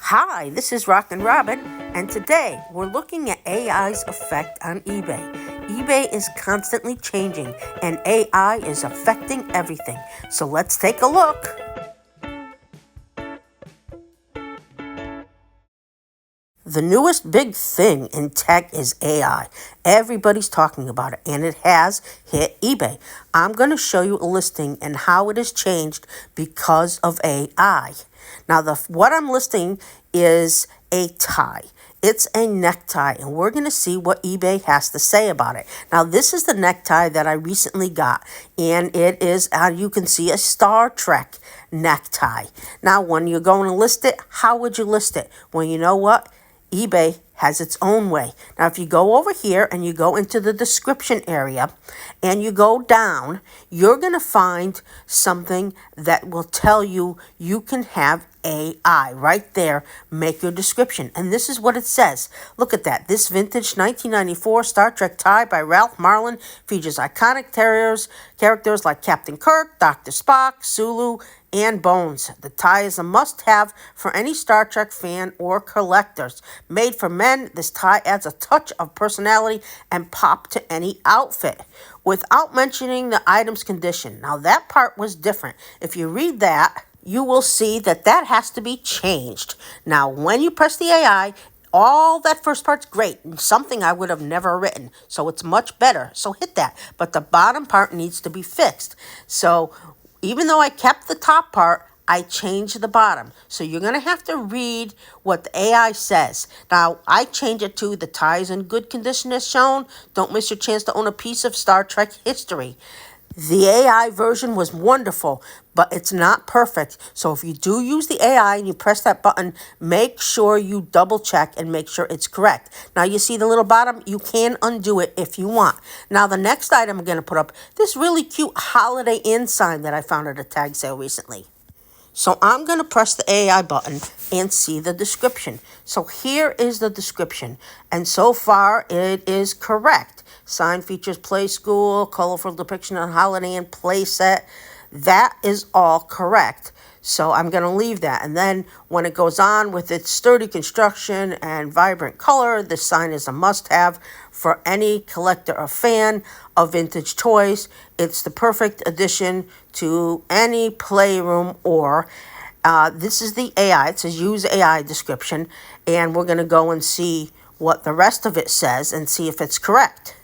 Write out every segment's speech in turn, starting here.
Hi, this is RockinRobin, and today we're looking at AI's effect on eBay. eBay is constantly changing, and AI is affecting everything. So let's take a look. The newest big thing in tech is AI. Everybody's talking about it, and it has hit eBay. I'm going to show you a listing and how it has changed because of AI. Now, what I'm listing is a tie. It's a necktie, and we're going to see what eBay has to say about it. Now, this is the necktie that I recently got, and it is, you can see, a Star Trek necktie. Now, when you're going to list it, how would you list it? Well, you know what? eBay has its own way. Now, if you go over here and you go into the description area and you go down, you're going to find something that will tell you you can have AI right there. Make your description. And this is what it says. Look at that. This vintage 1994 Star Trek tie by Ralph Marlin features iconic characters like Captain Kirk, Dr. Spock, Sulu, and Bones. The tie is a must-have for any Star Trek fan or collectors. Made for men, this tie adds a touch of personality and pop to any outfit without mentioning the item's condition. Now, that part was different. If you read that, you will see that that has to be changed. Now, when you press the AI, all that first part's great, something I would have never written, so it's much better. So hit that. But the bottom part needs to be fixed. So even though I kept the top part, I changed the bottom. So you're going to have to read what the AI says. Now, I change it to the tie is in good condition as shown. Don't miss your chance to own a piece of Star Trek history. The AI version was wonderful, but it's not perfect. So if you do use the AI and you press that button, make sure you double check and make sure it's correct. Now you see the little bottom? You can undo it if you want. Now the next item I'm going to put up, this really cute Holiday Inn sign that I found at a tag sale recently. So I'm going to press the AI button and see the description. So here is the description. And so far, it is correct. Sign features play school, colorful depiction of Holiday Inn play set. That is all correct. So I'm going to leave that. And then when it goes on with its sturdy construction and vibrant color, this sign is a must-have for any collector or fan of vintage toys. It's the perfect addition to any playroom or this is the AI. It says use AI description. And we're going to go and see what the rest of it says and see if it's correct.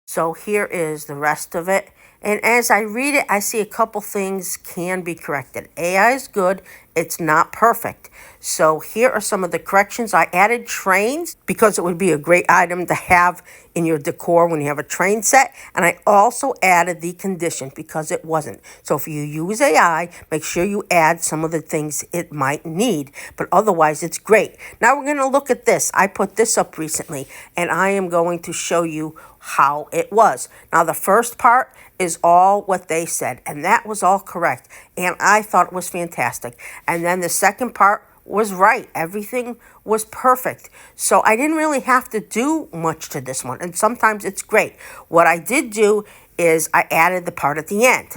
So here is the rest of it. And as I read it, I see a couple things can be corrected. AI is good. It's not perfect. So here are some of the corrections. I added trains because it would be a great item to have in your decor when you have a train set. And I also added the condition because it wasn't. So if you use AI, make sure you add some of the things it might need. But otherwise, it's great. Now we're going to look at this. I put this up recently, and I am going to show you how it was. Now the first part is all what they said, and that was all correct, and I thought it was fantastic. And then the second part was right. Everything was perfect. So I didn't really have to do much to this one, and sometimes it's great. What I did do is I added the part at the end,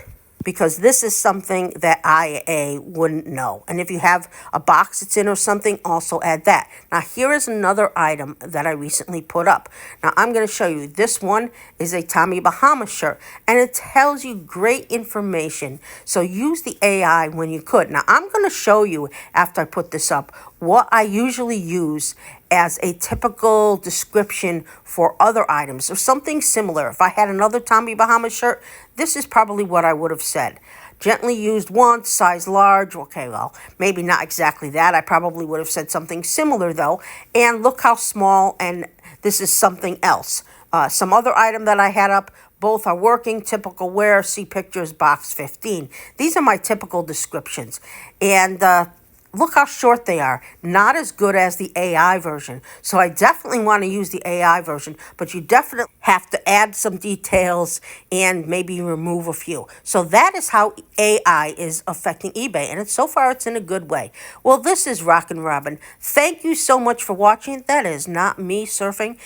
because this is something that IA wouldn't know. And if you have a box it's in or something, also add that. Now, here is another item that I recently put up. Now, I'm going to show you. This one is a Tommy Bahama shirt, and it tells you great information. So use the AI when you could. Now, I'm going to show you, after I put this up, what I usually use as a typical description for other items or something similar. If I had another Tommy Bahama shirt, this is probably what I would have said. Gently used once, size large. Okay, well, maybe not exactly that. I probably would have said something similar, though. And look how small, and this is something else. Some other item that I had up, both are working, typical wear, see pictures, box 15. These are my typical descriptions. And look how short they are. Not as good as the AI version. So I definitely want to use the AI version, but you definitely have to add some details and maybe remove a few. So that is how AI is affecting eBay, and so far it's in a good way. Well, this is RockinRobin. Thank you so much for watching. That is not me surfing.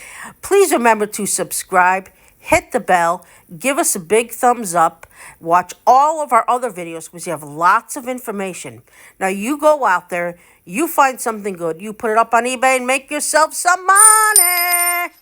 Please remember to subscribe, hit the bell, give us a big thumbs up, watch all of our other videos because you have lots of information. Now you go out there, you find something good, you put it up on eBay and make yourself some money.